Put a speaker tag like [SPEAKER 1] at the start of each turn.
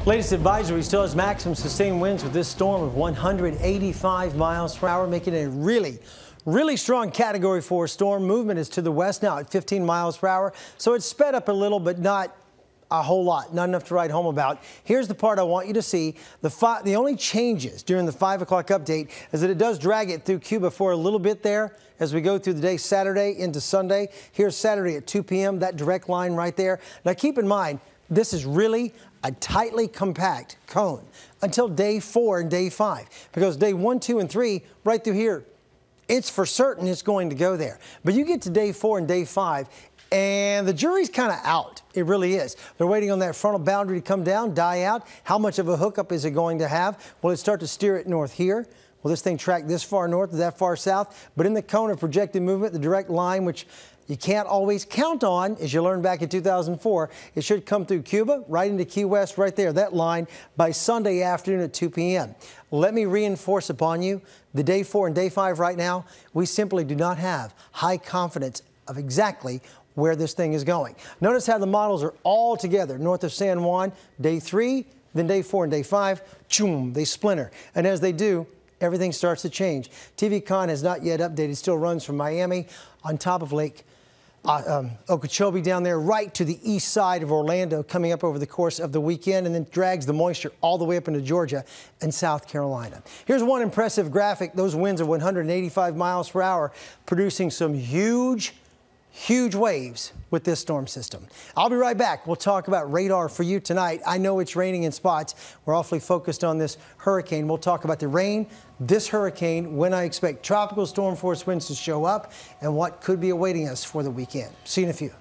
[SPEAKER 1] Latest advisory still has maximum sustained winds with this storm of 185 miles per hour, making it a really strong Category 4 storm. Movement is to the west now at 15 miles per hour, so it's sped up a little, but not a whole lot, not enough to write home about. Here's the part I want you to see. The only changes during the 5 o'clock update is that it does drag it through Cuba for a little bit there as we go through the day, Saturday into Sunday. Here's Saturday at 2 p.m., that direct line right there. Now keep in mind, this is really a tightly compact cone until day 4 and day 5, because day 1, 2, and 3 right through here, it's for certain it's going to go there. But you get to day 4 and day 5, and the jury's kind of out. It really is. They're waiting on that frontal boundary to come down, die out. How much of a hookup is it going to have? Will it start to steer it north here? Will this thing track this far north or that far south? But in the cone of projected movement, the direct line, which you can't always count on, as you learned back in 2004, it should come through Cuba, right into Key West, right there, that line, by Sunday afternoon at 2 p.m. Let me reinforce upon you, the day 4 and day 5 right now, we simply do not have high confidence of exactly where this thing is going. Notice how the models are all together north of San Juan, day 3, then day 4 and day 5, choom, they splinter. And as they do, everything starts to change. TVCon has not yet updated, still runs from Miami on top of Lake Okeechobee down there right to the east side of Orlando, coming up over the course of the weekend, and then drags the moisture all the way up into Georgia and South Carolina. Here's one impressive graphic. Those winds of 185 miles per hour producing some huge waves with this storm system. I'll be right back. We'll talk about radar for you tonight. I know it's raining in spots. We're awfully focused on this hurricane. We'll talk about the rain, this hurricane, when I expect tropical storm force winds to show up, and what could be awaiting us for the weekend. See you in a few.